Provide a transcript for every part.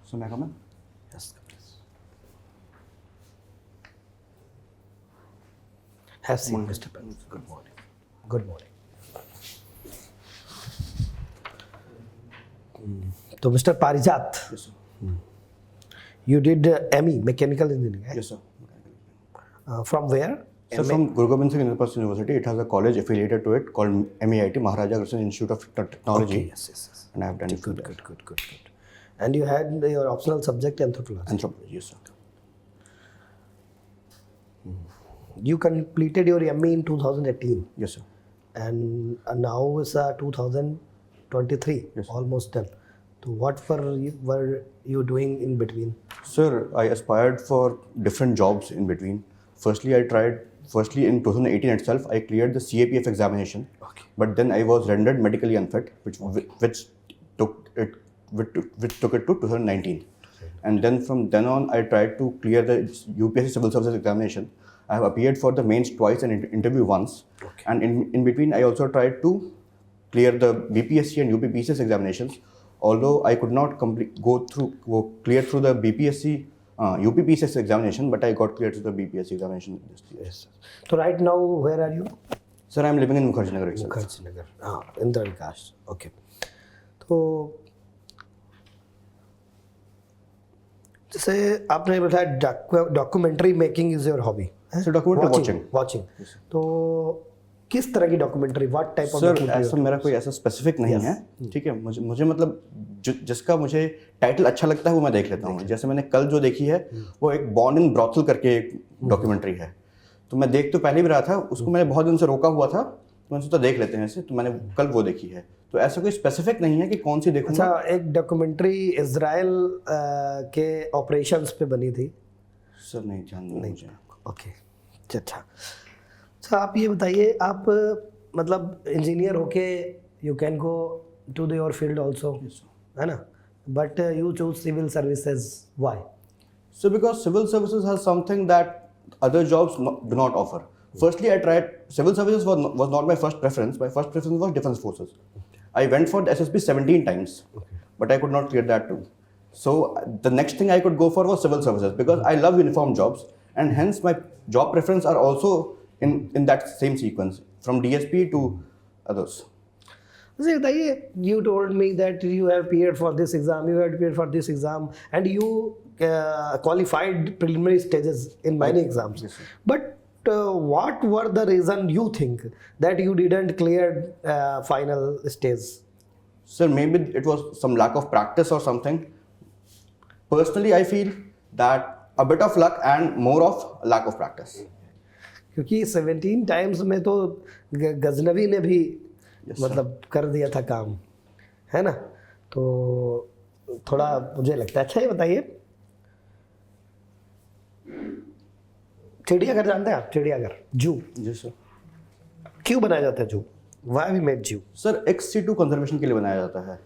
So may I come in? Yes, please. Have seen Mr. Pence. Good morning. Good morning. So, Mr. Parijat, Yes, sir. you did ME, Mechanical Engineering, eh? Yes, sir. From where? Sir, from Guru Gobind Singh Indraprastha University, it has a college affiliated to it called MEIT, Maharaja Agrawal Institute of Technology. Okay, yes. And I have done it from Good, there. good. And you had your optional subject anthropology. Anthropology, yes, sir. You completed your ME in 2018, Yes, sir. and now is 2023, Yes. almost done. So what were you doing in between? Sir, I aspired for different jobs in between. Firstly in 2018 itself, I cleared the CAPF examination. Okay. But then I was rendered medically unfit, which took it to 2019. And then from then on, I tried to clear the UPSC Civil Services examination. I have appeared for the mains twice and interview once. Okay. And in between, I also tried to clear the BPSC and UPPCS examinations. Although I could not clear through the BPSC UPPCS examination, but I got cleared to the BPSC examination this year. Yes. So right now, where are you? Sir, I am living in Mukherjee Nagar itself. Mukherjee Nagar. Indra Vikas. Okay. तो जैसे आपने बताया documentary making is your hobby. So documentary watching. तो किस तरह की documentary, what type of sir ऐसा मेरा कोई ऐसा स्पेसिफिक नहीं है. ठीक है, मुझे मतलब जिसका मुझे टाइटल अच्छा लगता है वो मैं देख लेता हूँ. जैसे मैंने कल जो देखी है वो एक बॉर्न इन ब्रॉथल करके एक डॉक्यूमेंट्री है. तो मैं देख तो पहले भी रहा था, उसको मैंने बहुत दिन से रोका हुआ था, तो मैंने सोचा देख लेते हैं ऐसे, तो मैंने कल वो देखी है. तो ऐसा कोई स्पेसिफिक नहीं है कि कौन सी देखूंगा. अच्छा, एक डॉक्यूमेंट्री इजराइल के ऑपरेशंस पे बनी थी. सर नहीं जानना मुझे. ओके, अच्छा. आप ये बताइए, आप मतलब इंजीनियर होके you can go to your field also, है ना, but you choose civil services. Why? So because civil services has something that other jobs do not offer. Firstly, I tried civil services was not my first preference. My first preference was defense forces. I went for the SSB 17 times, but I could not clear that too. So the next thing I could go for was civil services because I love uniform jobs, and hence my job preference are also in that same sequence from DSP to others. मुझे बताइए, you told me that you have appeared for this exam, you have appeared for this exam, and you qualified preliminary stages in many exams. Yes, sir. But what were the reason you think that you didn't clear final stage? Sir, maybe it was some lack of practice or something. Personally, I feel that a bit of luck and more of lack of practice. क्योंकि 17 times में तो गजनवी ने भी मतलब कर दिया था काम, है ना. तो थोड़ा मुझे लगता है. अच्छा, ये बताइए, चिड़ियाघर जानते हैं आप? चिड़ियाघर, जू, जी सर. क्यों बनाया जाता है जू? व्हाई वी मेड जू? सर, ex situ कंजर्वेशन के लिए बनाया जाता है.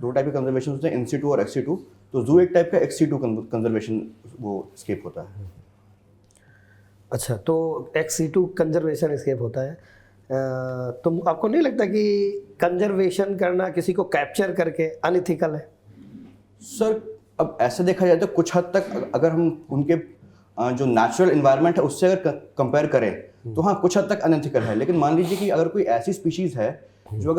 दो टाइप के कंजर्वेशन होते हैं, इन situ और ex situ. तो जू एक टाइप का ex situ कंजर्वेशन वो स्केप होता है. अच्छा, तो ex situ कंजर्वेशन स्केप होता है. तो आपको नहीं लगता कि कंजर्वेशन करना, किसी को कैप्चर करके, अनइथिकल है? सर, अब ऐसे देखा जाए तो कुछ हद तक अगर हम उनके जो नेचुरल इन्वायरमेंट है उससे अगर कंपेयर करें तो हाँ, कुछ हद तक अनएथिकल है. लेकिन मान लीजिए कि अगर कोई ऐसी स्पीशीज है जो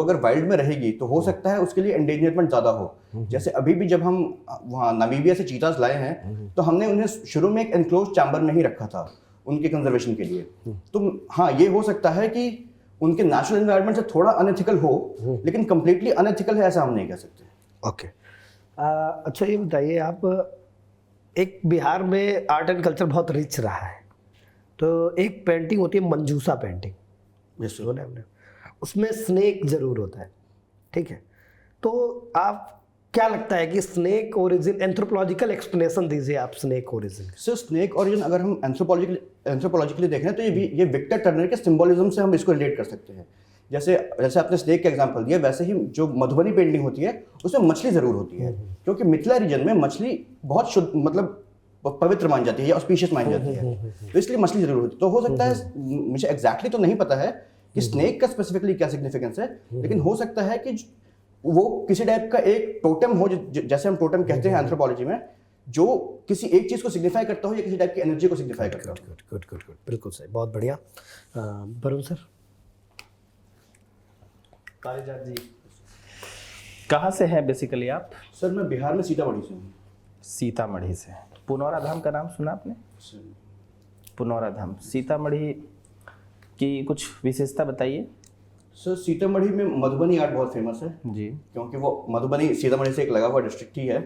अगर वाइल्ड में रहेगी तो हो सकता है उसके लिए एंडेंजरमेंट ज़्यादा हो. जैसे अभी भी जब हम वहाँ नामीबिया से चीतास लाए हैं तो हमने उन्हें शुरू में एक एनक्लोज चैम्बर में ही रखा था उनके कंजर्वेशन के लिए. तो हाँ, ये हो सकता है कि उनके नेचुरल इन्वायरमेंट से थोड़ा अनएथिकल हो, लेकिन कंप्लीटली अनएथिकल है ऐसा हम नहीं कह सकते. ओके. अच्छा, ये बताइए आप, एक बिहार में आर्ट एंड कल्चर बहुत रिच रहा है, तो एक पेंटिंग होती है मंजूसा पेंटिंग, सुना है आपने? उसमें स्नेक जरूर होता है, ठीक है. तो आप क्या लगता है कि स्नेक ओरिजिन, एंथ्रोपोलॉजिकल एक्सप्लेनेशन दीजिए आप snake origin. Sir, snake origin अगर हम एंथ्रोपोलॉजिकली देखें तो ये विक्टर टर्नर के सिंबोलिज्म से हम इसको रिलेट कर सकते हैं. जैसे आपने स्नेक का एग्जांपल दिया, वैसे ही जो मधुबनी पेंटिंग होती है उसमें मछली ज़रूर होती है, क्योंकि मिथिला रीजन में मछली बहुत शुद्ध, मतलब पवित्र मानी जाती है या ऑस्पिशियस मानी जाती है, तो इसलिए मछली ज़रूर होती है. तो हो सकता है, मुझे एग्जैक्टली तो नहीं पता है कि स्नेक का स्पेसिफिकली क्या सिग्निफिकेंस है, लेकिन हो सकता है कि वो किसी टाइप का एक टोटम हो, जैसे हम टोटम कहते हैं एंथ्रोपोलॉजी में, जो किसी एक चीज को सिग्निफाई करता हो या किसी टाइप की एनर्जी को सिग्निफाई करता हो। गुड गुड गुड गुड, बिल्कुल सही, बहुत बढ़िया। वरुण सर। पारिजात जी, कहाँ से हैं बेसिकली आप? सर मैं बिहार में सीतामढ़ी से हूँ। सीतामढ़ी से। पुनौरा धाम का नाम सुना आपने? पुनौरा धाम, सीतामढ़ी की कुछ विशेषता बताइए। सर सीतामढ़ी में मधुबनी आर्ट बहुत फेमस है जी। क्योंकि वो मधुबनी सीतामढ़ी से एक लगा हुआ डिस्ट्रिक्ट ही है।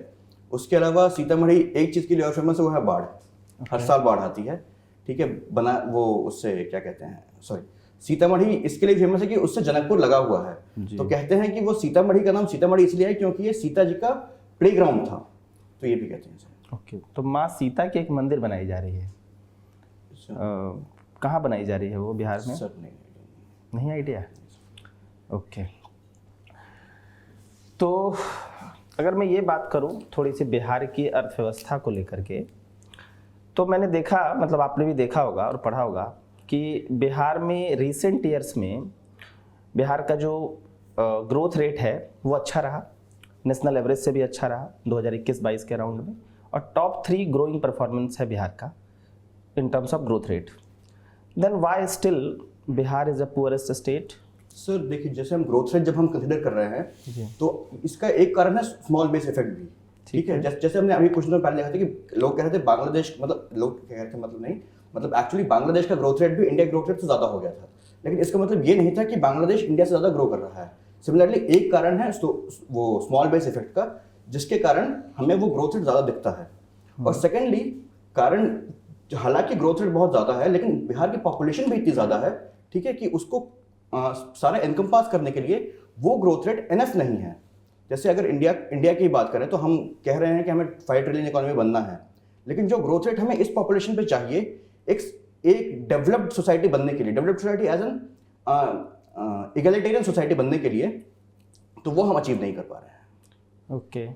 उसके अलावा सीतामढ़ी एक चीज़ के लिए और फेमस है, वो है बाढ़। हर साल बाढ़ आती है, ठीक है। बना वो उससे क्या कहते हैं, सॉरी, सीतामढ़ी इसके लिए फेमस है कि उससे जनकपुर लगा हुआ है। तो कहते हैं कि वो सीतामढ़ी का नाम सीतामढ़ी इसलिए है क्योंकि ये सीता जी का प्ले ग्राउंड था, तो ये भी कहते हैं सर। ओके, तो माँ सीता की एक मंदिर बनाई जा रही है, कहाँ बनाई जा रही है वो बिहार में? सर नहीं आइडिया। ओके, तो अगर मैं ये बात करूं थोड़ी सी बिहार की अर्थव्यवस्था को लेकर के, तो मैंने देखा, मतलब आपने भी देखा होगा और पढ़ा होगा कि बिहार में रिसेंट ईयर्स में बिहार का जो ग्रोथ रेट है वो अच्छा रहा, नेशनल एवरेज से भी अच्छा रहा 2021-22 के राउंड में, और टॉप 3 ग्रोइंग परफॉर्मेंस है बिहार का in terms of growth rate. Then why still Bihar is a poorest state? Sir देखिए, जैसे हम ग्रोथ रेट जब हम कंसिडर कर रहे हैं तो इसका एक कारण है स्मॉल बेस इफेक्ट भी, ठीक है। जैसे हमने अभी कुछ दिनों पहले देखा था कि लोग कह रहे थे बांग्लादेश, मतलब लोग कह रहे थे, मतलब नहीं, मतलब एक्चुअली बांग्लादेश का ग्रोथ रेट भी इंडिया ग्रोथ रेट से ज़्यादा हो गया था, लेकिन इसका मतलब ये नहीं था कि बांग्लादेश इंडिया से ज़्यादा ग्रो कर रहा है। सिमिलरली एक कारण है वो स्मॉल बेस इफेक्ट का, जिसके कारण हमें वो ग्रोथ रेट ज़्यादा दिखता है। और सेकेंडली कारण, हालांकि ग्रोथ रेट बहुत ज़्यादा है लेकिन बिहार की पॉपुलेशन भी इतनी ज़्यादा है, ठीक है, कि उसको सारा इनकम पास करने के लिए वो ग्रोथ रेट एनफ नहीं है। जैसे अगर इंडिया की बात करें तो हम कह रहे हैं कि हमें 5 ट्रिलियन इकोनॉमी बनना है, लेकिन जो ग्रोथ रेट हमें इस पॉपुलेशन पे चाहिए एक डेवलप्ड सोसाइटी बनने के लिए, developed society as an egalitarian society बनने के लिए, तो वो हम अचीव नहीं कर पा रहे हैं। ओके,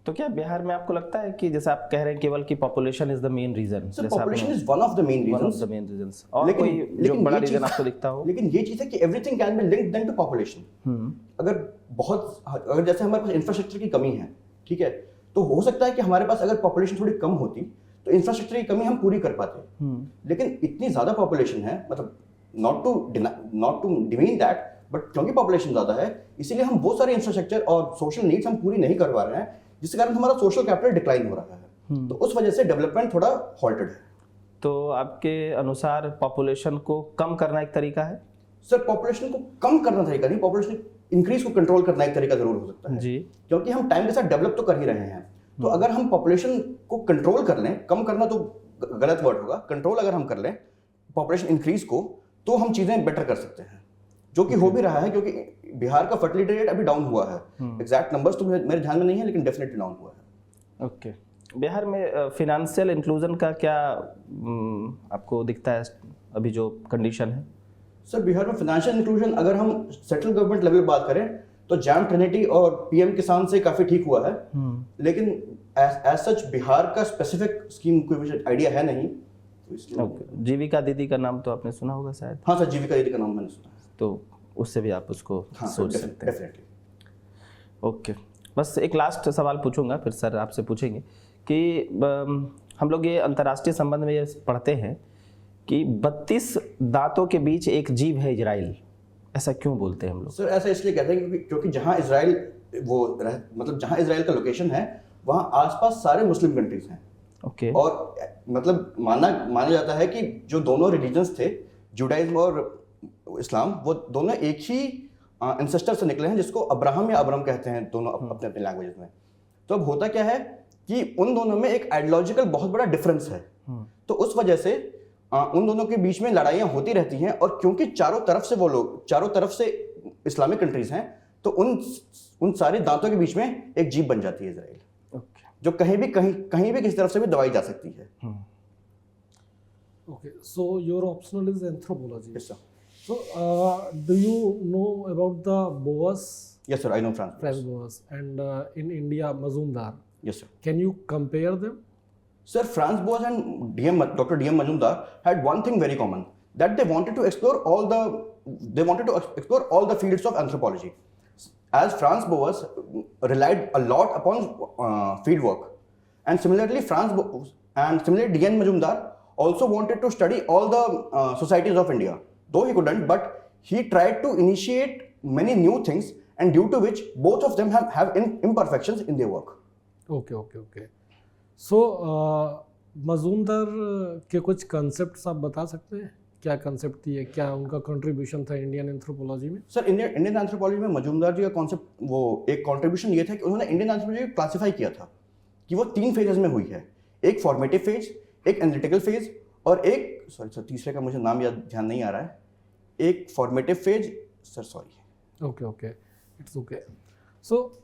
तो क्या बिहार में आपको लगता है कि जैसे आप कह रहे हैं केवल कि population is the main reason? Population is one of the main reasons, और कोई जो बड़ा रीजन आपको दिखता हो? लेकिन ये चीज है कि everything can be linked then to population. अगर जैसे हमारे पास इंफ्रास्ट्रक्चर की कमी है, ठीक है, तो हो सकता है कि हमारे पास अगर पॉपुलेशन थोड़ी कम होती तो इंफ्रास्ट्रक्चर की कमी हम पूरी कर पाते। लेकिन इतनी ज्यादा पॉपुलेशन है, मतलब not to demean that, but क्योंकि पॉपुलेशन ज्यादा है इसीलिए हम वो सारे इंफ्रास्ट्रक्चर और सोशल नीड्स हम पूरी नहीं कर पा रहे हैं, जिसके कारण हमारा सोशल कैपिटल डिक्लाइन हो रहा है। तो उस वजह से डेवलपमेंट थोड़ा हॉल्टेड है। तो आपके अनुसार पॉपुलेशन को कम करना एक तरीका है? सर पॉपुलेशन को कम करना तरीका नहीं, पॉपुलेशन इंक्रीज को कंट्रोल करना एक तरीका जरूर हो सकता है जी, क्योंकि हम टाइम के साथ डेवलप तो कर ही रहे हैं। तो अगर हम पॉपुलेशन को कंट्रोल कर लें, कम करना तो गलत वर्ड होगा, कंट्रोल अगर हम कर लें पॉपुलेशन इंक्रीज को, तो हम चीजें बेटर कर सकते हैं, जो कि हो भी रहा है। क्योंकि बिहार का फर्टिलिटी रेट अभी डाउन हुआ है, एग्जैक्ट नंबर्स तो मेरे ध्यान में नहीं है, लेकिन डेफिनेटली डाउन हुआ है। ओके, बिहार में फिनेंशियल इंक्लूजन का क्या आपको दिखता है अभी जो कंडीशन है? सर बिहार में फाइनेंशियल इंक्लूजन अगर हम सेंट्रल गवर्नमेंट लेवल बात करें तो जैम ट्रिनिटी और पीएम किसान से काफी ठीक हुआ है, लेकिन एज सच बिहार का स्पेसिफिक स्कीम कोई मुझे आइडिया है नहीं, तो इसलिए। ओके, जीविका दीदी का नाम तो आपने सुना होगा शायद? हाँ सर, जीविका दीदी का नाम मैंने सुना है, तो उससे भी आप उसको सोच सकते हैं। डेफिनेटली। ओके, बस एक लास्ट सवाल पूछूंगा, फिर सर आपसे पूछेंगे कि हम लोग ये अंतर्राष्ट्रीय संबंध में ये पढ़ते हैं कि 32 दांतों के बीच एक जीव है इजराइल, ऐसा क्यों बोलते हैं हम लोग? सर ऐसा इसलिए कहते हैं क्योंकि जहाँ इजराइल मतलब जहाँ इजराइल का लोकेशन है वहाँ आसपास सारे मुस्लिम कंट्रीज हैं। ओके, और मतलब माना जाता है कि जो दोनों रिलीजन्स थे, जुडाइज्म और इस्लाम, वो दोनों एक ही एंसेस्टर से निकले हैं, जिसको अब्राहम या अब्रम कहते हैं दोनों अपने अपने लैंग्वेजेस में। तो अब होता क्या है कि उन दोनों में एक आइडियोलॉजिकल बहुत बड़ा डिफरेंस है, तो उस वजह से उन दोनों के बीच में लड़ाइयाँ होती रहती हैं। और क्योंकि चारों तरफ से इस्लामिक कंट्रीज हैं, तो उन सारे दांतों के बीच में एक जीभ बन जाती है इजराइल, जो कहीं भी किसी तरफ से भी दबाई जा सकती है। Okay, so your optional is anthropology. Yes, sir. So, do you know about the Boas, Yes, sir. I know France. Franz Boas, and in India, Mazumdar? Yes, sir. Can you compare them? Sir, Franz Boas and Dr. D.M. Majumdar had one thing very common, that they wanted to explore all the fields of anthropology. as Franz Boas relied a lot upon field work, and similarly similarly D.N. Majumdar also wanted to study all the societies of India, though he couldn't, but he tried to initiate many new things, and due to which both of them have imperfections in their work. Okay okay okay so Majumdar के कुछ concept आप बता सकते हैं, क्या concept थी, क्या उनका कंट्रीब्यूशन था इंडियन एंथ्रोपोलॉजी में? सर इंडियन एंथ्रोपोलॉजी में मजूमदार जी का कॉन्सेप्ट, वो एक कंट्रीब्यूशन ये था कि उन्होंने इंडियन एंथ्रोपोलॉजी को क्लासीफाई किया था कि वो 3 फेजेस में हुई है, एक फॉर्मेटिव फेज, एक एनालिटिकल फेज, और एक सर तीसरे का मुझे नाम याद ध्यान नहीं आ रहा है, एक formative phase okay okay it's okay. So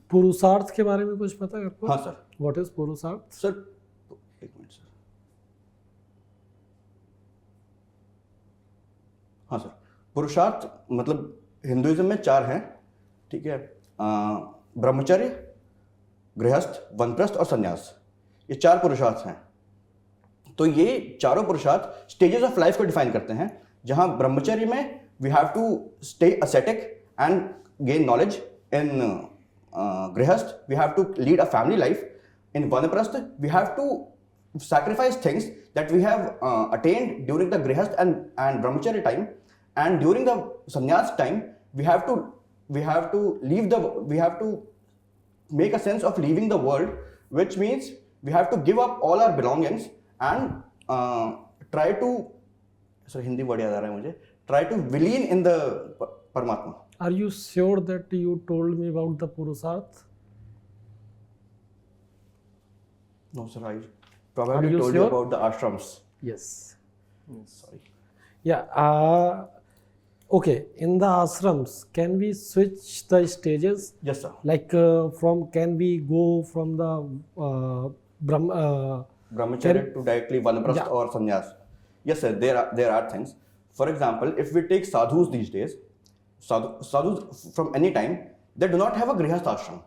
पुरुषार्थ के बारे में कुछ पता है आपको? हाँ sir. What is purushartha? Sir एक मिनट सर। हाँ सर, पुरुषार्थ मतलब हिंदुइज्म में 4 हैं, ठीक है, ब्रह्मचर्य, गृहस्थ, वनप्रस्थ और संन्यास, ये 4 पुरुषार्थ हैं। तो ये चारों पुरुषार्थ स्टेजेस ऑफ लाइफ को डिफाइन करते हैं, जहां ब्रह्मचर्य में we have to stay ascetic and gain knowledge. In grihasth, we have to lead a family life. In vanaprastha, we have to sacrifice things that we have attained during the grihasth and brahmacharya time, and during the sannyas time, we have to make a sense of leaving the world, which means we have to give up all our belongings and try to, sir Hindi word याद आ रहा है मुझे, try to vilean in the Paramatma. Are you sure that you told me about the Purusharth? No sir, I Are probably you told you sure? about the ashrams. Yes. Sorry. Yeah. Okay. In the ashrams, can we switch the stages? Yes sir. Like can we go from the Brahmacharya to directly vanaprastha Yeah. or sannyas. Yes sir, there are things. For example, if we take sadhus these days, sadhus from any time, they do not have a grihastha ashram,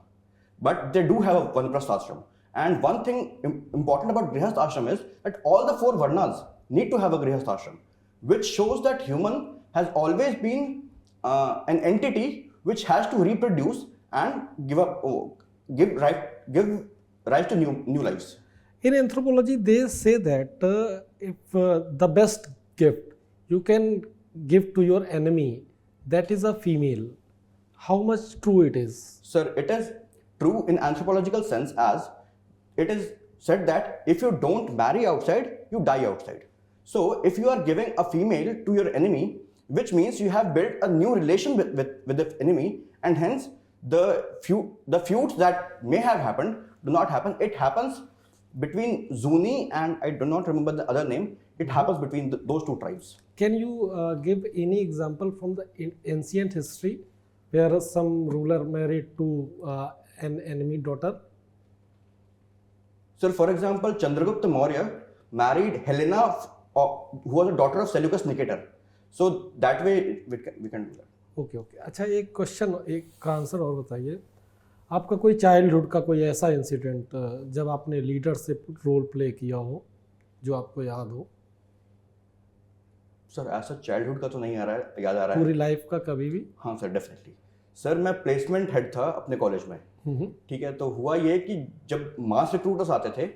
but they do have a vanaprastha ashram. And one thing important about grihastha ashram is that all the 4 varnas need to have a grihastha ashram, which shows that human has always been an entity which has to reproduce and give rise to new lives. In anthropology, they say that if the best gift you can give to your enemy, that is a female. How much true it is? Sir, it is true in anthropological sense, as it is said that if you don't marry outside, you die outside. So if you are giving a female to your enemy, which means you have built a new relation with the enemy, and hence the feuds that may have happened do not happen. It happens between Zuni and I do not remember the other name. It happens between those 2 tribes. Can you give any example from the ancient history where some ruler married to an enemy daughter? Sir, for example, Chandragupta Maurya married Helena, who was a daughter of Seleucus Nicator. So that way we can do that. Okay okay अच्छा, एक question, एक का answer और बताइए। आपका कोई childhood का कोई ऐसा इंसिडेंट जब आपने लीडरशिप रोल प्ले किया हो जो आपको याद हो? सर ऐसा चाइल्डहुड का तो नहीं याद आ रहा है। पूरी लाइफ का कभी भी? हाँ सर, डेफिनेटली। सर मैं प्लेसमेंट हेड था अपने कॉलेज में, ठीक है। तो हुआ ये कि जब मास रिक्रूटर्स आते थे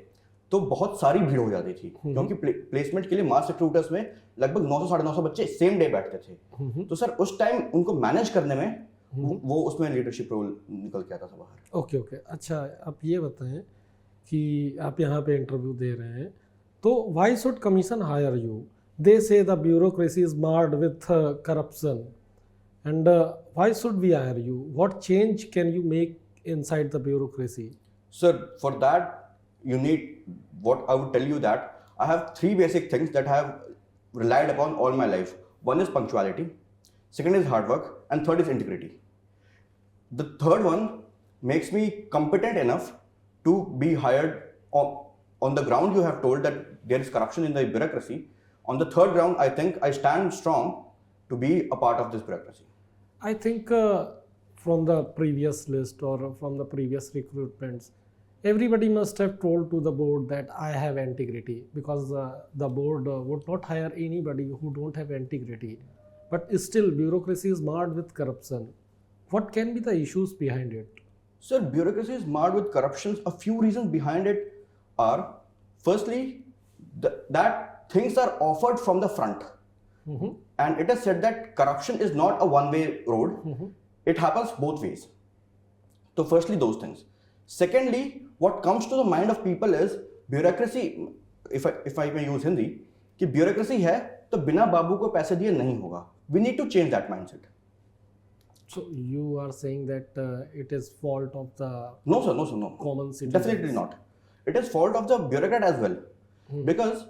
तो बहुत सारी भीड़ हो जाती थी, क्योंकि प्लेसमेंट के लिए मास रिक्रूटर्स में लगभग 900 साढ़े 900 बच्चे सेम डे बैठते थे। तो सर उस टाइम उनको मैनेज करने में वो उसमें लीडरशिप रोल निकल के आता था बाहर। ओके ओके अच्छा, आप ये बताएं कि आप यहाँ पे इंटरव्यू दे रहे हैं, तो why should commission hire you? They say the bureaucracy is marred with corruption, and why should we hire you? What change can you make inside the bureaucracy? Sir, for that you need, what I would tell you that I have 3 basic things that I have relied upon all my life. One is punctuality, second is hard work, and third is integrity. The third one makes me competent enough to be hired on the ground. You have told that there is corruption in the bureaucracy. On the third ground, I think I stand strong to be a part of this bureaucracy. I think from the previous list or from the previous recruitments, everybody must have told to the board that I have integrity, because the board would not hire anybody who don't have integrity. But still bureaucracy is marred with corruption. What can be the issues behind it? Sir, bureaucracy is marred with corruptions. A few reasons behind it are, firstly, that things are offered from the front. And it is said that corruption is not a one-way road. It happens both ways. So firstly, those things. Secondly, what comes to the mind of people is bureaucracy, if I may use Hindi, कि bureaucracy है तो बिना बाबू को पैसे दिए नहीं होगा. We need to change that mindset. So you are saying that it is fault of the No, sir, no. common citizens. Definitely not. It is fault of the bureaucrat as well. Because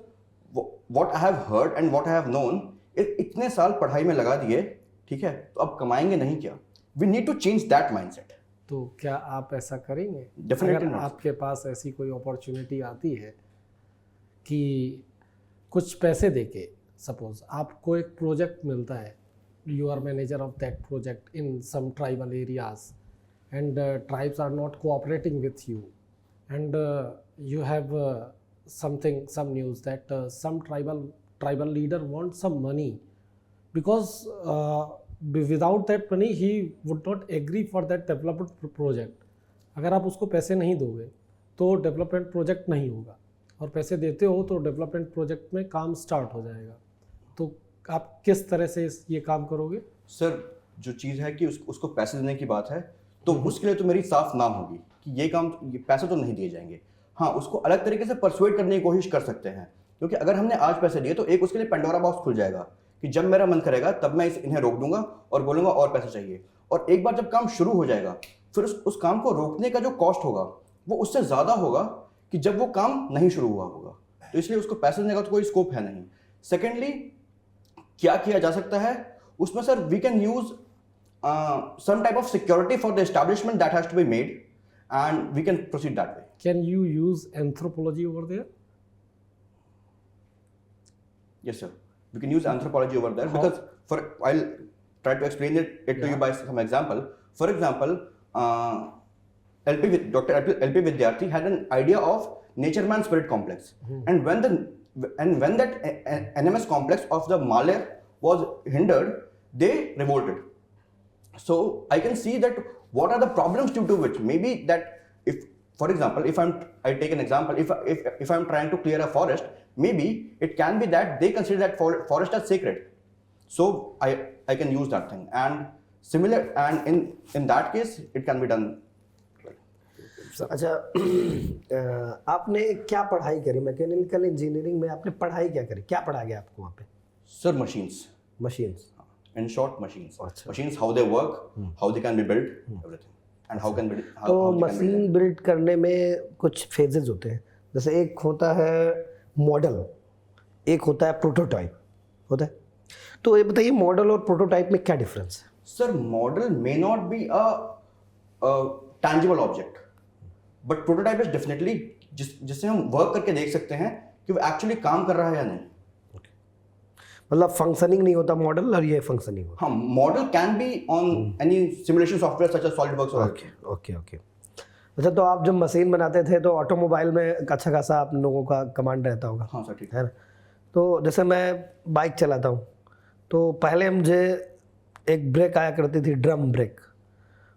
what I have heard and what I have known, इतने साल पढ़ाई में लगा दिए, ठीक है, तो अब कमाएंगे नहीं क्या? We need to change that mindset. तो क्या आप ऐसा करेंगे? Definitely अगर not. आपके पास ऐसी कोई अपॉर्चुनिटी आती है कि कुछ पैसे देके, सपोज आपको एक प्रोजेक्ट मिलता है, you are manager of that project in some tribal areas and tribes are not cooperating with you, and you have some news that some tribal leader wants some money because without that money he would not agree for that development project. अगर आप उसको पैसे नहीं दोगे तो development project नहीं होगा, और पैसे देते हो तो डेवलपमेंट प्रोजेक्ट में काम स्टार्ट हो जाएगा. तो आप किस तरह से ये काम करोगे? सर, जो चीज़ है कि उसको पैसे देने की बात है, तो उसके लिए तो मेरी साफ ना होगी कि ये पैसे तो नहीं दिए जाएंगे. हाँ, उसको अलग तरीके से परसुएट करने की कोशिश कर सकते हैं, क्योंकि अगर हमने आज पैसे दिए तो एक उसके लिए पेंडोरा बॉक्स खुल जाएगा कि जब मेरा मन करेगा तब मैं इन्हें रोक दूंगा और बोलूँगा और पैसे चाहिए. और एक बार जब काम शुरू हो जाएगा फिर उस काम को रोकने का जो कॉस्ट होगा वो उससे ज़्यादा होगा कि जब वो काम नहीं शुरू हुआ होगा. तो इसलिए उसको पैसे देने का तो कोई स्कोप है नहीं. सेकेंडली, क्या किया जा सकता है उसमें sir, we can use some type of security for the establishment that has to be made, and we can proceed that way. Can you use anthropology over there? Yes, sir. We can use anthropology over there. Because I'll try to explain it to you by some example. For example, Dr. LP Vidyarthi had an idea of nature man spirit complex, and when that NMS complex of the Malay was hindered, they revolted. So I can see that what are the problems due to which maybe that if, for example, I take an example, if I'm trying to clear a forest, maybe it can be that they consider that forest as sacred. So I can use that thing, and in that case it can be done. अच्छा, आपने क्या पढ़ाई करी? Mechanical engineering में आपने पढ़ाई क्या करी? क्या पढ़ा गया आपको वहाँ पे? Sir, machines. In short, machines. Machines, how they work, how they can be built, everything, and how can be. तो मशीन बिल्ड करने में कुछ फेजेस होते हैं, जैसे एक होता है मॉडल, एक होता है प्रोटोटाइप होता है. तो ये बताइए, मॉडल और प्रोटोटाइप में क्या डिफरेंस है? Sir, model may not be a tangible object, but prototype is definitely जिससे हम वर्क करके देख सकते हैं कि वो एक्चुअली काम कर रहा है या नहीं. मतलब फंक्शनिंग नहीं होता मॉडल, और ये फंक्शनिंग होता. हाँ, model can be on any simulation software such as SolidWorks. Okay. अच्छा, तो आप जब मशीन बनाते थे तो ऑटोमोबाइल में अच्छा खासा आप लोगों का कमांड रहता होगा. हाँ सर, ठीक है ना. तो जैसे मैं बाइक चलाता हूँ तो पहले मुझे एक ब्रेक आया करती थी, ड्रम ब्रेक,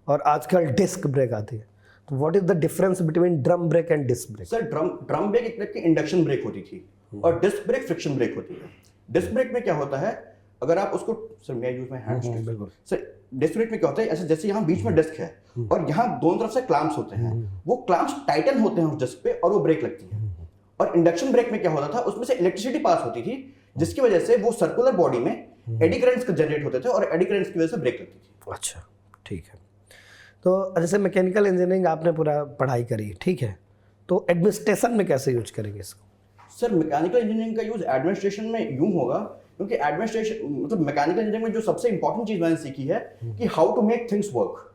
और आजकल डिस्क ब्रेक आती है. तो what is the difference between drum brake and disc brake? Sir, drum brake एक तरह की इंडक्शन ब्रेक होती थी और डिस्क ब्रेक फ्रिक्शन ब्रेक होती है. डिस्क ब्रेक में क्या होता है, अगर आप उसको, सर मैं यूज माय हैंड्स. बिल्कुल. सर, डिस्क ब्रेक में क्या होता है, ऐसे जैसे यहाँ बीच में डिस्क है और यहाँ दोनों तरफ से क्लैंप्स होते हैं, वो क्लैंप्स टाइटन होते हैं उस डिस्क पे और वो ब्रेक लगती है. और इंडक्शन ब्रेक में क्या होता था, उसमें से इलेक्ट्रिसिटी पास होती थी जिसकी वजह से वो सर्कुलर बॉडी में एडी करंट्स जनरेट होते थे और एडी करंट्स की वजह से ब्रेक लगती थी. अच्छा, ठीक है. तो जैसे मैकेनिकल इंजीनियरिंग आपने पूरा पढ़ाई करी, ठीक है, तो एडमिनिस्ट्रेशन में कैसे यूज करेंगे इसको? सर, मैकेनिकल इंजीनियरिंग का यूज एडमिनिस्ट्रेशन में यूं होगा, क्योंकि एडमिनिस्ट्रेशन मतलब मैकेनिकल इंजीनियरिंग में जो सबसे इंपॉर्टेंट चीज मैंने सीखी है कि how to make things work.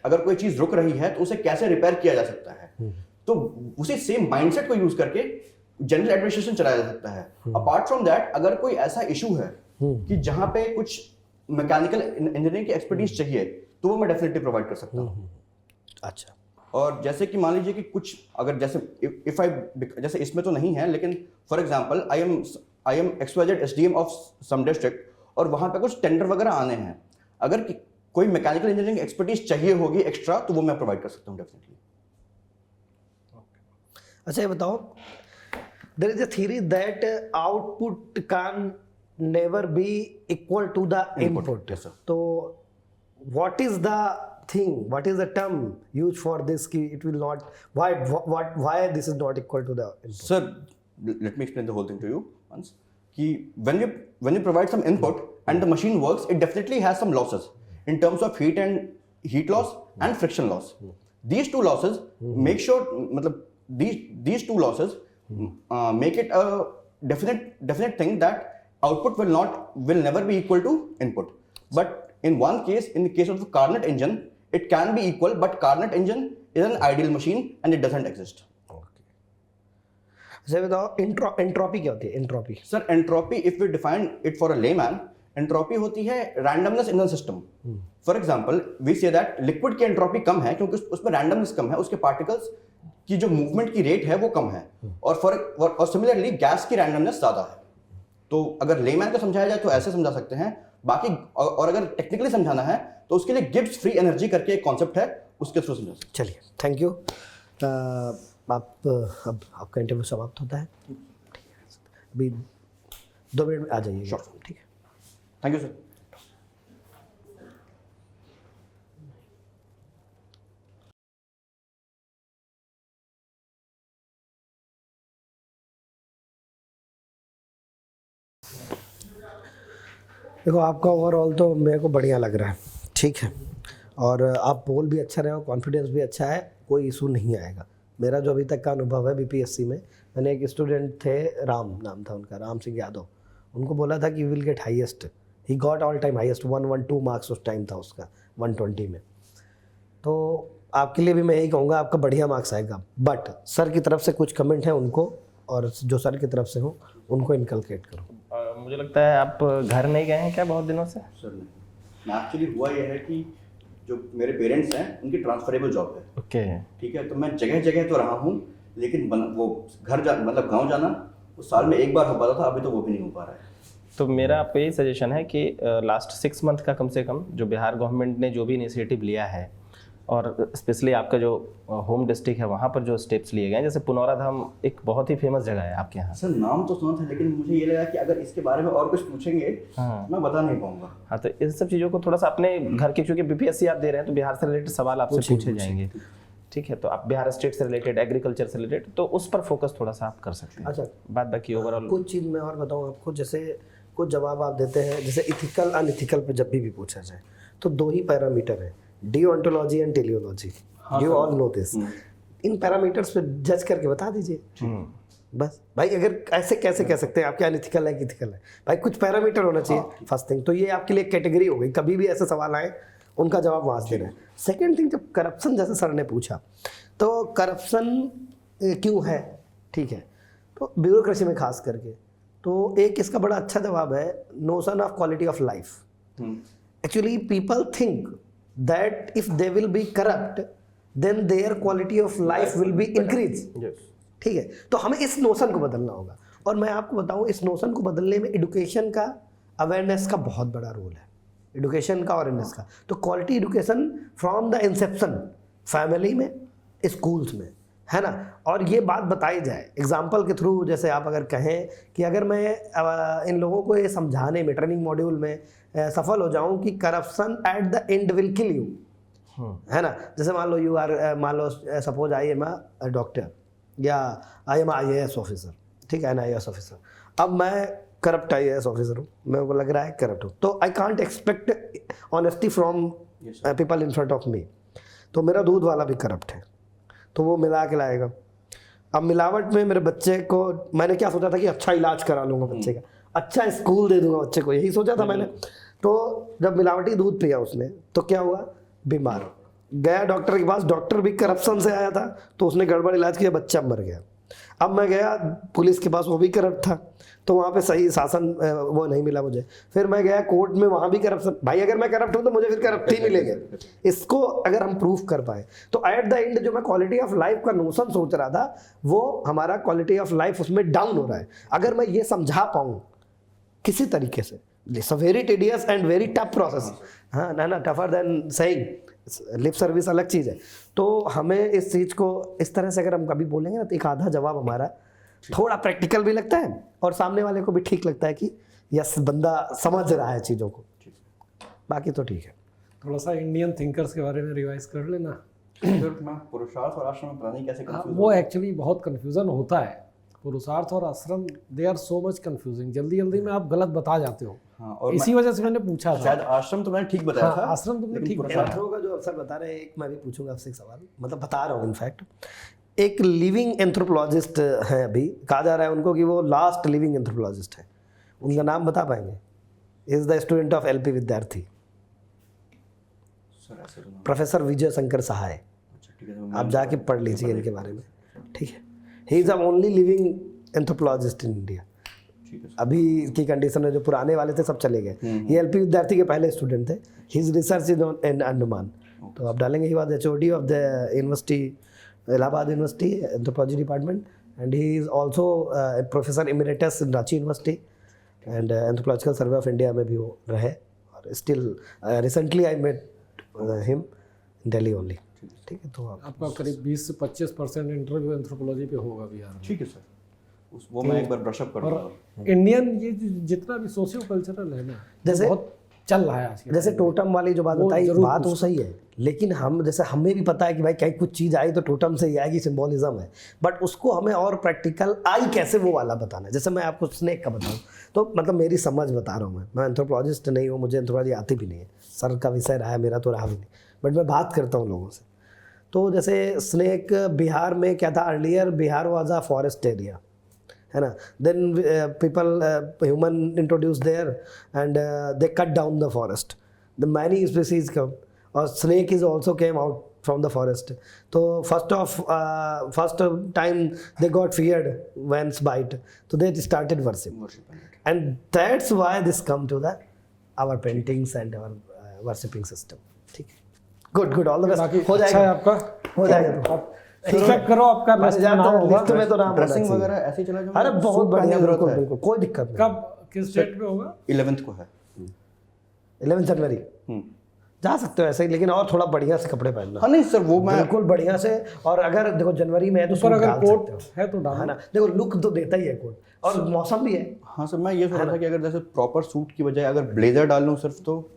अगर कोई चीज रुक रही है तो उसे कैसे रिपेयर किया जा सकता है. तो उसी सेम माइंडसेट को यूज करके जनरल एडमिनिस्ट्रेशन चलाया जा सकता है. अपार्ट फ्रॉम दैट, अगर कोई ऐसा इशू है कि जहां पे कुछ मैकेनिकल इंजीनियरिंग की एक्सपर्टीज चाहिए तो वो मैं डेफिनेटली प्रोवाइड कर सकता हूँ. अच्छा. और जैसे कि मान लीजिए कि कुछ अगर जैसे इसमें तो नहीं है, लेकिन for example I am XYZ SDM of some district और वहाँ पे कुछ टेंडर वगैरह आने हैं. अगर कोई मैकेनिकल इंजीनियरिंग एक्सपर्टीज चाहिए होगी एक्स्ट्रा, तो वो मैं प्रोवाइड कर सकता हूँ डेफिनेटली। अच्छा ये बताओ, there is a theory that output can never be equal to the input. yes, sir. तो what is the thing, what is the term use for this कि it will not, why this is not equal to the input? Sir, let me explain the whole thing to you once. कि when you provide some input and the machine works, it definitely has some losses in terms of heat loss and friction loss. These two losses make sure, मतलब these two losses make it a definite thing that output will never be equal to input. But in one case, in the case of the Carnot engine, it can be equal, but Carnot engine is an ideal machine and it doesn't exist. अच्छा बताओ, entropy क्या होती है? Entropy Sir, entropy, if we define it for a layman, entropy होती है randomness in the system. For example, we say that liquid की entropy कम है क्योंकि उसमें randomness कम है, उसके particles की जो movement की rate है वो कम है, और similarly गैस की randomness ज़्यादा है। तो अगर layman को समझाया जाए तो ऐसे समझा सकते हैं, बाकी और अगर टेक्निकली समझाना है तो उसके लिए गिब्स फ्री एनर्जी करके एक कॉन्सेप्ट है, उसके थ्रू समझा सकते हैं। चलिए, थैंक यू। आप अब आपका इंटरव्यू समाप्त होता है, ठीक है, अभी 2 मिनट में आ जाइए। Sure. ठीक है, थैंक यू सर। देखो आपका ओवरऑल तो मेरे को बढ़िया लग रहा है, ठीक है, और आप बोल भी अच्छा रहे हो, कॉन्फिडेंस भी अच्छा है, कोई इशू नहीं आएगा। मेरा जो अभी तक का अनुभव है बीपीएससी में, मैंने एक स्टूडेंट थे, राम नाम था उनका, राम सिंह यादव, उनको बोला था कि you will get highest, he got all time highest 112 marks उस टाइम था उसका 120 में। तो आपके लिए भी मैं यही कहूँगा, आपका बढ़िया मार्क्स आएगा, बट सर की तरफ से कुछ कमेंट है उनको, और जो सर की तरफ से हो उनको इनकलकेट करो। मुझे लगता है आप घर नहीं गए हैं क्या बहुत दिनों से? सर नहीं, एक्चुअली हुआ यह है कि जो मेरे पेरेंट्स हैं उनकी ट्रांसफरेबल जॉब है। ओके। ठीक है, तो मैं जगह जगह तो रहा हूँ, लेकिन वो मतलब गांव जाना वो साल में एक बार हो पाता था, अभी तो वो भी नहीं हो पा रहा है। तो मेरा आपको यही सजेशन है कि लास्ट 6 मंथ का कम से कम जो बिहार गवर्नमेंट ने जो भी इनिशिएटिव लिया है, और स्पेशली आपका जो होम डिस्ट्रिक्ट है वहाँ पर जो स्टेप्स लिए गए हैं, जैसे पुनौरा धाम एक बहुत ही फेमस जगह है आपके यहाँ। सर नाम तो सुना था, लेकिन मुझे ये लगा कि अगर इसके बारे में और कुछ पूछेंगे मैं बता नहीं पाऊंगा। हाँ, तो इन सब चीज़ों को थोड़ा सा अपने घर के, क्योंकि बीपीएससी आप दे रहे हैं तो बिहार से रिलेटेड सवाल आपसे पूछे जाएंगे, ठीक है, तो आप बिहार स्टेट से रिलेटेड, एग्रीकल्चर से रिलेटेड, तो उस पर फोकस थोड़ा सा आप कर सकते हैं। अच्छा, बात बाकी ओवरऑल कुछ चीज़ मैं और बताऊँ आपको, जैसे कुछ जवाब आप देते हैं, जैसे इथिकल अनइथिकल पे जब भी पूछा जाए तो 2 ही पैरामीटर है, deontology and teleology. You all know this. इन पैरामीटर्स पे जज करके बता दीजिए बस। भाई अगर ऐसे कैसे कह सकते हैं आपके अनइथिकल है कि इथिकल है, भाई कुछ पैरामीटर होना चाहिए। फर्स्ट थिंग तो ये आपके लिए कैटेगरी हो गई, कभी भी ऐसे सवाल आए उनका जवाब वहाँ से देना है। सेकेंड थिंग, जब करप्शन जैसे सर ने पूछा, तो करप्शन क्यों है, ठीक है, तो ब्यूरोक्रेसी में खास करके, तो एक इसका बड़ा अच्छा जवाब है, notion of quality of life. Actually people think that if they will be corrupt then their quality of life will be increase, ठीक है, तो हमें इस नोशन को बदलना होगा। और मैं आपको बताऊं, इस नोशन को बदलने में एडुकेशन का, अवेयरनेस का बहुत बड़ा रोल है, एडुकेशन का, अवेयरनेस का। तो quality education from the Inception, family में, स्कूल्स में, है ना, और ये बात बताई जाए एग्जाम्पल के थ्रू। जैसे आप अगर कहें कि अगर मैं इन लोगों को ये समझाने में ट्रेनिंग मॉड्यूल में सफल हो जाऊं कि corruption at the end will kill you, है ना, जैसे मान लो यू आर, मान लो suppose I am a doctor या आई एम IAS ऑफिसर, ठीक है, IAS ऑफिसर, अब मैं करप्ट IAS ऑफिसर हूँ, मेरे को लग रहा है करप्ट हूँ, तो I can't expect honesty from people in front of me. तो मेरा दूध वाला भी करप्ट है, तो वो मिला के लाएगा। अब मिलावट में मेरे बच्चे को, मैंने क्या सोचा था कि अच्छा इलाज करा लूँगा बच्चे का, अच्छा स्कूल दे दूंगा बच्चे को, यही सोचा था मैंने। तो जब मिलावटी दूध पिया उसने, तो क्या हुआ, बीमार गया डॉक्टर के पास, डॉक्टर भी करप्शन से आया था, तो उसने गड़बड़ इलाज किया, बच्चा मर गया। अब मैं गया पुलिस के पास, वो भी करप्ट था, तो वहाँ पे सही शासन वो नहीं मिला मुझे। फिर मैं गया कोर्ट में, वहाँ भी करप्शन। भाई अगर मैं करप्ट हूँ तो मुझे फिर करप्ट ही मिलेंगे। इसको अगर हम प्रूफ कर पाए तो एट द एंड जो मैं क्वालिटी ऑफ लाइफ का नोशन सोच रहा था, वो हमारा क्वालिटी ऑफ लाइफ उसमें डाउन हो रहा है। अगर मैं ये समझा पाऊँ किसी तरीके से, It's a very tedious and very tough process. हाँ ना tougher than saying. Lip service अलग चीज़ है. तो हमें इस चीज़ को इस तरह से अगर हम कभी बोलेंगे ना तो एक आधा जवाब हमारा थोड़ा प्रैक्टिकल भी लगता है और सामने वाले को भी ठीक लगता है कि यस बंदा समझ रहा है चीज़ों को. बाकी तो ठीक है. थोड़ा सा इंडियन थिंकर्स के बारे में रिवाइज कर लेना. सर मैं पुरुषार्थ और आश्रम में पता नहीं कैसे हाँ, confuse वो एक्चुअली बहुत कन्फ्यूज़न होता है. पुरुषार्थ और आश्रम they are so much confusing. जल्दी जल्दी में आप गलत बता जाते हो. हाँ, और इसी वजह से मैंने पूछा था. शायद आश्रम तो मैंने ठीक बताया हाँ, था. आश्रम तुमने लेकिन ठीक पुरुषार्थ- एंथ्रो का जो अफसर बता रहे हैं, एक मैं भी पूछूंगा आपसे एक सवाल, मतलब बता रहा हूँ इनफैक्ट. एक लिविंग एंथ्रोपोलॉजिस्ट हैं, अभी कहा जा रहा है उनको कि वो लास्ट लिविंग एंथ्रोपोलॉजिस्ट है. उनका नाम बता पाएंगे? Is the student of LP विद्यार्थी, सर ऐसे तो ना- प्रोफेसर विजय शंकर सहाय. अच्छा, ठीक है, तो आप जाके पढ़ लीजिए इनके बारे में. ठीक है. He is the only living anthropologist in India. ठीक है सर. अभी की कंडीशन में जो पुराने वाले थे सब चले गए. ये एलपी विद्यार्थी के पहले स्टूडेंट थे. His research is in Andaman. तो आप डालेंगे he was HOD of the university, Allahabad university anthropology department, and he is also professor emeritus in Ranchi university and anthropological survey of India में भी वो रहे. और still recently I met him in Delhi only. ठीक है. तो आपका करीब 20 से 25% इंटरव्यू एंथ्रोपोलॉजी पे होगा बिहार में. ठीक है सर. वो मैं एक बार ब्रशअप कर लूँगा. और इंडियन ये जितना भी सोशियो कल्चरल है ना, जैसे- बहुत चल रहा है आज के जैसे टोटम वाली जो बात वो बताई, जरूर बात वो सही है, लेकिन हम जैसे हमें भी पता है कि भाई कहीं कुछ चीज़ आई तो टोटम से ही आएगी, सिंबॉलिज्म है, बट उसको हमें और प्रैक्टिकल आई कैसे वो वाला बताना है. जैसे मैं आपको स्नेक का बताऊं तो मतलब मेरी समझ बता रहा हूँ. मैं एंथ्रोपोलॉजिस्ट नहीं हूँ, मुझे एंथ्रोपोलॉजी आती भी नहीं है. सर का विषय रहा है, मेरा तो रहा भी नहीं, बट मैं बात करता हूँ लोगों से. तो जैसे स्नेक बिहार में क्या था, earlier Bihar was a forest area, है ना. Then people human introduce there and they cut down the forest. The many species come और snake is also came out from the forest. तो first time they got feared whence bite, तो they started worship, and that's why this come to the our paintings and our worshipping system. ठीक है. Good all the बाकी best. हो अच्छा है जाएगा, आपका. हो जाएगा. तो आप एक्सपेक्ट करो आपका लिस्ट में नाम होगा. लिस्ट में तो नाम होना ड्रेसिंग चाहिए. वगैरह ऐसे ही चला जाऊंगा. अरे बहुत सूट पहनने बढ़िया, की जरूरत बिल्कुल है. बिल्कुल कोई दिक्कत नहीं. कब किस डेट पे होगा? 11th को है. 11 जनवरी हम्म. जा सकते हो ऐसे ही, लेकिन और थोड़ा बढ़िया से कपड़े पहनना. हाँ नहीं सर, वो मैं बिल्कुल बढ़िया से. और अगर देखो जनवरी में है तो ऊपर सूट अगर डाल सकते कोट हो, है तो है डालो. ना. देखो लुक तो देता ही है कोट, और मौसम भी है. हाँ सर, मैं ये सोच रहा था कि अगर जैसे प्रॉपर सूट की बजाय अगर ब्लेजर डाल लूँ सिर्फ, तो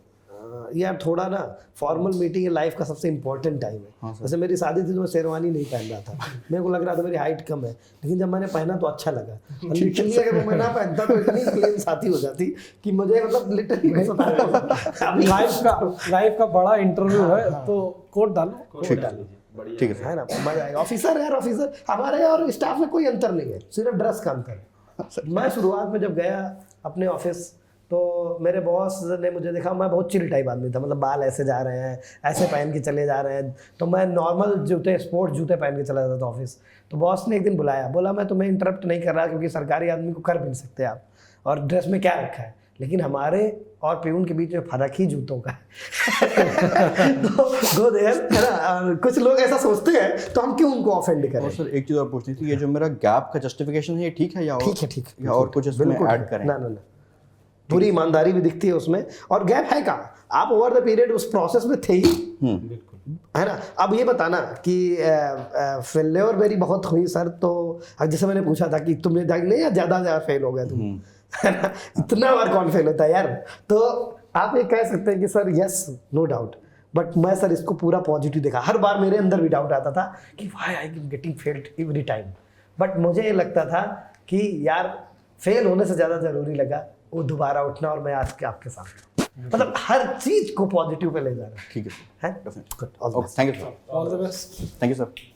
यार थोड़ा ना फॉर्मल मीटिंग लाइफ का सबसे इंपॉर्टेंट टाइम है. जैसे मेरी शादी थी तो मैं शेरवानी नहीं पहन रहा था. मेरे को लग रहा था मेरी हाइट कम है, लेकिन जब मैंने पहना तो अच्छा लगा. लिटरली अगर मैं ना पहनता तो इतनी प्लेन साथी हो जाती कि मुझे मतलब लिटरली अभी लाइफ का बड़ा इंटरव्यू है तो कोट डालो. ठीक है सर. है ना, मजा आएगा. ऑफिसर यार, ऑफिसर हमारे और स्टाफ में कोई अंतर नहीं है, सिर्फ ड्रेस का अंतर है. मैं शुरुआत में जब गया अपने ऑफिस तो मेरे बॉस ने मुझे देखा, मैं बहुत चिल टाइप आदमी था, मतलब बाल ऐसे जा रहे हैं, ऐसे पहन के चले जा रहे हैं, तो मैं नॉर्मल जूते, स्पोर्ट्स जूते पहन के चला जाता था ऑफिस. तो बॉस ने एक दिन बुलाया, बोला मैं तुम्हें इंटरप्ट नहीं कर रहा क्योंकि सरकारी आदमी को कर भी नहीं सकते आप, और ड्रेस में क्या रखा है, लेकिन हमारे और प्यून के बीच में फर्क ही जूतों का है. तो गो देयर, है ना. कुछ लोग ऐसा सोचते हैं तो हम क्यों उनको ऑफेंड करें. और सर एक चीज़ और पूछनी थी, ये जो मेरा गैप का जस्टिफिकेशन है ये ठीक है या और- ठीक है या और कुछ इसमें बिल्कुल ऐड करें? ना ना ना, पूरी ईमानदारी भी दिखती है उसमें. और गैप है कहाँ, आप ओवर द पीरियड उस प्रोसेस में थे ही, है ना. अब ये बताना कि फेल्योर मेरी बहुत हुई सर, तो जैसे मैंने पूछा था कि तुमने नहीं या ज़्यादा फेल हो गए तुम, है ना. इतना बार कौन फेल होता है यार. तो आप ये कह सकते हैं कि sir yes no doubt, but मैं सर इसको पूरा पॉजिटिव देखा. हर बार मेरे अंदर भी डाउट आता था कि why I am getting failed every time, but मुझे ये लगता था कि यार फेल होने से ज़्यादा ज़रूरी लगा वो दोबारा उठना, और मैं आज के आपके सामने मतलब हर चीज़ को पॉजिटिव पे ले जा रहा ठीक है सर. है. Definitely. Good. Okay, thank you sir. All the best. Thank you sir.